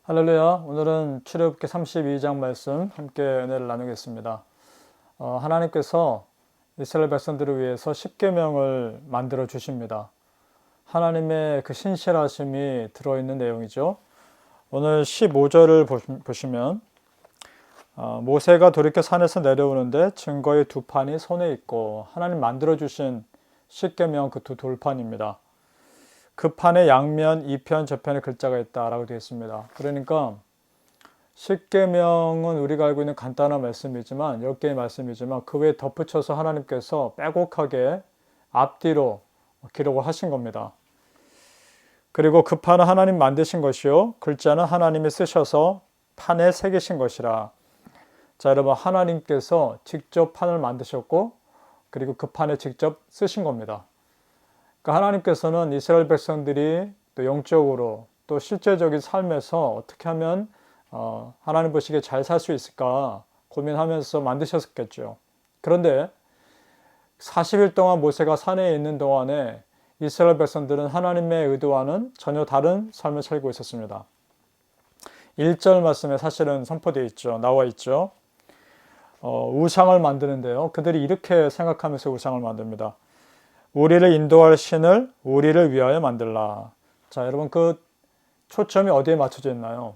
할렐루야. 오늘은 출애굽기 32장 말씀 함께 은혜를 나누겠습니다. 하나님께서 이스라엘 백성들을 위해서 십계명을 만들어 주십니다. 하나님의 그 신실하심이 들어있는 내용이죠. 오늘 15절을 보시면 모세가 돌이켜 산에서 내려오는데 증거의 두 판이 손에 있고, 하나님 만들어 주신 십계명 그 두 돌판입니다. 그 판에 양면, 이편, 저편에 글자가 있다라고 되어 있습니다. 그러니까 십계명은 우리가 알고 있는 간단한 말씀이지만, 10개의 말씀이지만 그 외에 덧붙여서 하나님께서 빼곡하게 앞뒤로 기록을 하신 겁니다. 그리고 그 판은 하나님 만드신 것이요, 글자는 하나님이 쓰셔서 판에 새기신 것이라. 자, 여러분, 하나님께서 직접 판을 만드셨고, 그리고 그 판에 직접 쓰신 겁니다. 그러니까 하나님께서는 이스라엘 백성들이 또 영적으로 또 실제적인 삶에서 어떻게 하면 하나님 보시기에 잘 살 수 있을까 고민하면서 만드셨겠죠. 그런데 40일 동안 모세가 산에 있는 동안에 이스라엘 백성들은 하나님의 의도와는 전혀 다른 삶을 살고 있었습니다. 1절 말씀에 사실은 선포되어 있죠. 나와 있죠. 우상을 만드는데요, 그들이 이렇게 생각하면서 우상을 만듭니다. 우리를 인도할 신을 우리를 위하여 만들라. 자, 여러분, 그 초점이 어디에 맞춰져 있나요?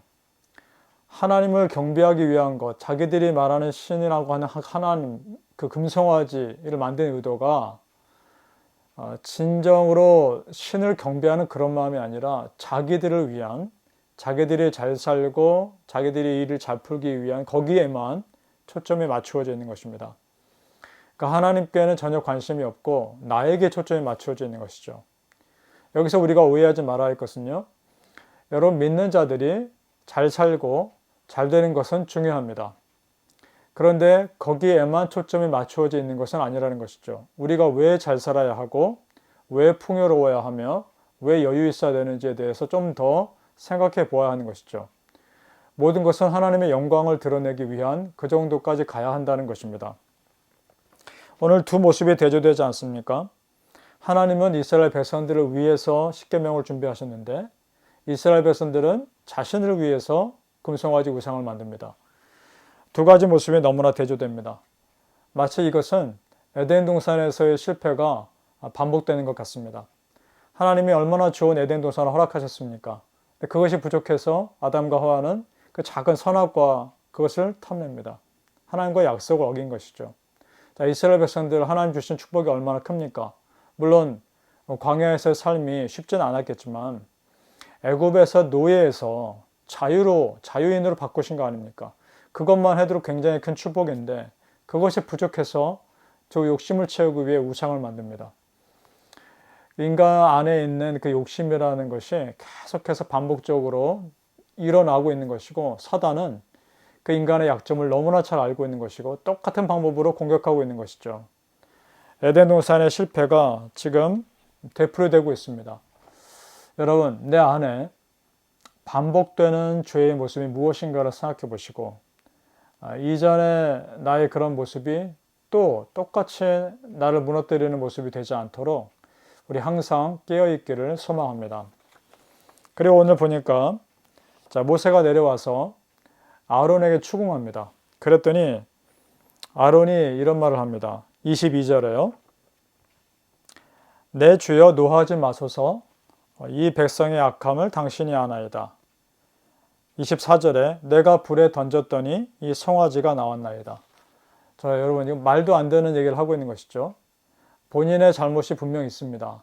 하나님을 경배하기 위한 것, 자기들이 말하는 신이라고 하는 하나님, 그 금송아지를 만드는 의도가 진정으로 신을 경배하는 그런 마음이 아니라 자기들을 위한, 자기들이 잘 살고 자기들이 일을 잘 풀기 위한 거기에만 초점이 맞추어져 있는 것입니다. 그러니까 하나님께는 전혀 관심이 없고 나에게 초점이 맞춰져 있는 것이죠. 여기서 우리가 오해하지 말아야 할 것은요, 여러분, 믿는 자들이 잘 살고 잘 되는 것은 중요합니다. 그런데 거기에만 초점이 맞추어져 있는 것은 아니라는 것이죠. 우리가 왜 잘 살아야 하고, 왜 풍요로워야 하며, 왜 여유 있어야 되는지에 대해서 좀 더 생각해 보아야 하는 것이죠. 모든 것은 하나님의 영광을 드러내기 위한 그 정도까지 가야 한다는 것입니다. 오늘 두 모습이 대조되지 않습니까? 하나님은 이스라엘 백성들을 위해서 십계명을 준비하셨는데, 이스라엘 백성들은 자신을 위해서 금송아지 우상을 만듭니다. 두 가지 모습이 너무나 대조됩니다. 마치 이것은 에덴 동산에서의 실패가 반복되는 것 같습니다. 하나님이 얼마나 좋은 에덴 동산을 허락하셨습니까? 그것이 부족해서 아담과 하와는 그 작은 선악과 그것을 탐냅니다. 하나님과 약속을 어긴 것이죠. 자, 이스라엘 백성들 하나님 주신 축복이 얼마나 큽니까? 물론 광야에서의 삶이 쉽지는 않았겠지만 애굽에서 노예에서 자유인으로 바꾸신 거 아닙니까? 그것만 해도 굉장히 큰 축복인데, 그것이 부족해서 저 욕심을 채우기 위해 우상을 만듭니다. 인간 안에 있는 그 욕심이라는 것이 계속해서 반복적으로 일어나고 있는 것이고, 사단은 그 인간의 약점을 너무나 잘 알고 있는 것이고 똑같은 방법으로 공격하고 있는 것이죠. 에덴 동산의 실패가 지금 되풀이되고 있습니다. 여러분, 내 안에 반복되는 죄의 모습이 무엇인가를 생각해 보시고, 이전에 나의 그런 모습이 또 똑같이 나를 무너뜨리는 모습이 되지 않도록 우리 항상 깨어있기를 소망합니다. 그리고 오늘 보니까 모세가 내려와서 아론에게 추궁합니다. 그랬더니 아론이 이런 말을 합니다. 22절에요. 내 주여, 노하지 마소서. 이 백성의 악함을 당신이 아나이다. 24절에 내가 불에 던졌더니 이 송아지가 나왔나이다. 자, 여러분, 이거 말도 안 되는 얘기를 하고 있는 것이죠. 본인의 잘못이 분명히 있습니다.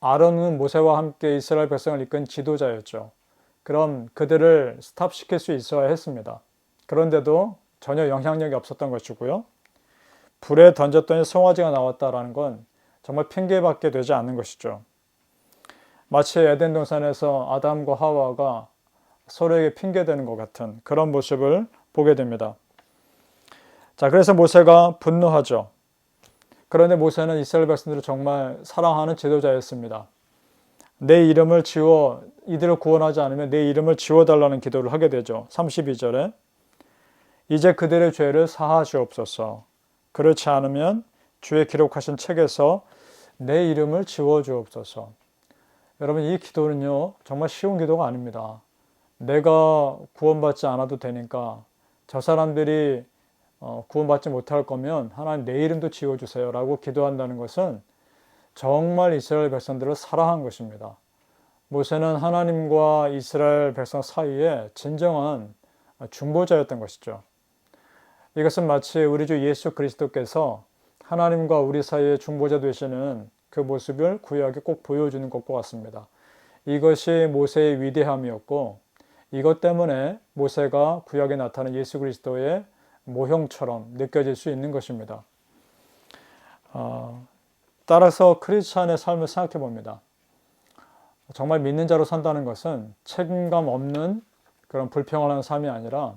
아론은 모세와 함께 이스라엘 백성을 이끈 지도자였죠. 그럼 그들을 스탑시킬 수 있어야 했습니다. 그런데도 전혀 영향력이 없었던 것이고요. 불에 던졌더니 송아지가 나왔다라는 건 정말 핑계밖에 되지 않는 것이죠. 마치 에덴 동산에서 아담과 하와가 서로에게 핑계대는 것 같은 그런 모습을 보게 됩니다. 자, 그래서 모세가 분노하죠. 그런데 모세는 이스라엘 백성들을 정말 사랑하는 지도자였습니다. 내 이름을 이들을 구원하지 않으면 내 이름을 지워달라는 기도를 하게 되죠. 32절에 이제 그들의 죄를 사하시옵소서. 그렇지 않으면 주의 기록하신 책에서 내 이름을 지워주옵소서. 여러분, 이 기도는요, 정말 쉬운 기도가 아닙니다. 내가 구원받지 않아도 되니까 저 사람들이 구원받지 못할 거면 하나님 내 이름도 지워주세요 라고 기도한다는 것은 정말 이스라엘 백성들을 사랑한 것입니다. 모세는 하나님과 이스라엘 백성 사이에 진정한 중보자였던 것이죠. 이것은 마치 우리 주 예수 그리스도께서 하나님과 우리 사이에 중보자 되시는 그 모습을 구약에 꼭 보여주는 것과 같습니다. 이것이 모세의 위대함이었고 이것 때문에 모세가 구약에 나타난 예수 그리스도의 모형처럼 느껴질 수 있는 것입니다. 따라서 크리스찬의 삶을 생각해 봅니다. 정말 믿는 자로 산다는 것은 책임감 없는 그런 불평하는 삶이 아니라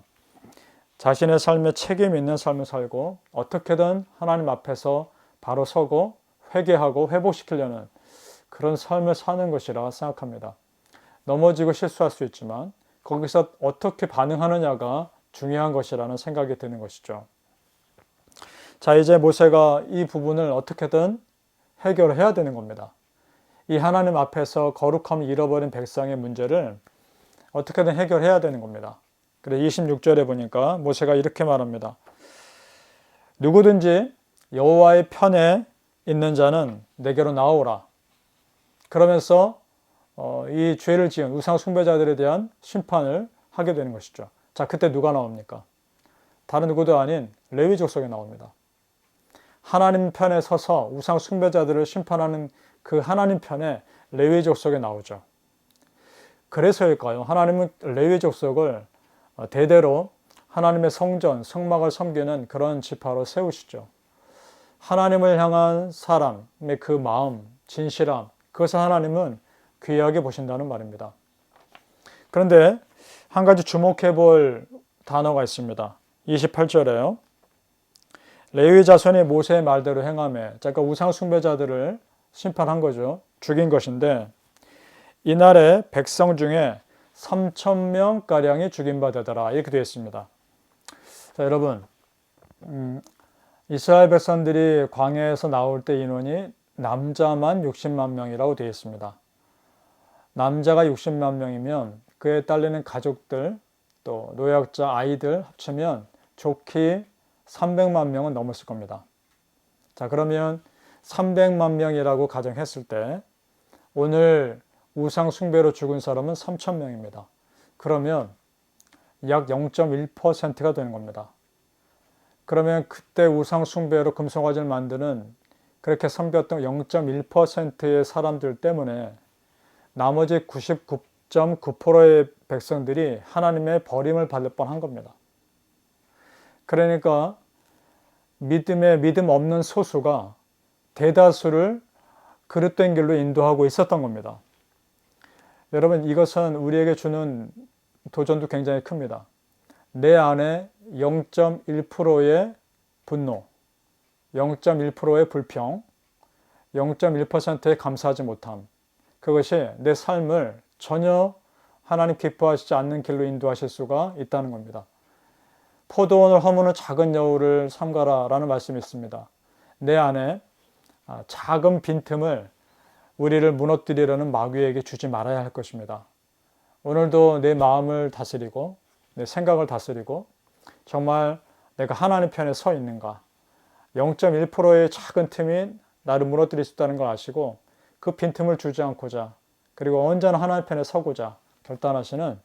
자신의 삶에 책임 있는 삶을 살고 어떻게든 하나님 앞에서 바로 서고 회개하고 회복시키려는 그런 삶을 사는 것이라 생각합니다. 넘어지고 실수할 수 있지만 거기서 어떻게 반응하느냐가 중요한 것이라는 생각이 드는 것이죠. 자, 이제 모세가 이 부분을 어떻게든 해결해야 되는 겁니다. 이 하나님 앞에서 거룩함을 잃어버린 백성의 문제를 어떻게든 해결해야 되는 겁니다. 그래서 26절에 보니까 모세가 이렇게 말합니다. 누구든지 여호와의 편에 있는 자는 내게로 나오라. 그러면서 이 죄를 지은 우상 숭배자들에 대한 심판을 하게 되는 것이죠. 자, 그때 누가 나옵니까? 다른 누구도 아닌 레위 족속이 나옵니다. 하나님 편에 서서 우상 숭배자들을 심판하는 그 하나님 편에 레위 족속이 나오죠. 그래서일까요? 하나님은 레위 족속을 대대로 하나님의 성전, 성막을 섬기는 그런 지파로 세우시죠. 하나님을 향한 사람의 그 마음, 진실함, 그것을 하나님은 귀하게 보신다는 말입니다. 그런데 한 가지 주목해 볼 단어가 있습니다. 28절에요. 레위 자손이 모세의 말대로 행하며, 그러니까 우상 숭배자들을 심판한 거죠. 죽인 것인데 이날에 백성 중에 3,000명가량이 죽인 바 되더라. 이렇게 되어 있습니다. 자, 여러분, 이스라엘 백성들이 광야에서 나올 때 인원이 남자만 60만 명이라고 되어 있습니다. 남자가 60만 명이면 그에 딸리는 가족들, 또 노약자, 아이들 합치면 좋게 300만 명은 넘었을 겁니다. 자, 그러면 300만 명이라고 가정했을 때 오늘 우상 숭배로 죽은 사람은 3,000명입니다. 그러면 약 0.1%가 되는 겁니다. 그러면 그때 우상 숭배로 금송아지를 만드는 그렇게 섬겼던 0.1%의 사람들 때문에 나머지 99.9%의 백성들이 하나님의 버림을 받을 뻔한 겁니다. 그러니까 믿음 없는 소수가 대다수를 그릇된 길로 인도하고 있었던 겁니다. 여러분, 이것은 우리에게 주는 도전도 굉장히 큽니다. 내 안에 0.1%의 분노, 0.1%의 불평, 0.1%의 감사하지 못함, 그것이 내 삶을 전혀 하나님 기뻐하시지 않는 길로 인도하실 수가 있다는 겁니다. 포도원을 허무는 작은 여우를 삼가라 라는 말씀이 있습니다. 내 안에 작은 빈틈을 우리를 무너뜨리려는 마귀에게 주지 말아야 할 것입니다. 오늘도 내 마음을 다스리고 내 생각을 다스리고 정말 내가 하나님 편에 서 있는가, 0.1%의 작은 틈이 나를 무너뜨릴 수 있다는 걸 아시고 그 빈틈을 주지 않고자, 그리고 언제나 하나님 편에 서고자 결단하시는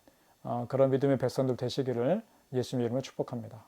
그런 믿음의 백성들 되시기를 예수님 이름으로 축복합니다.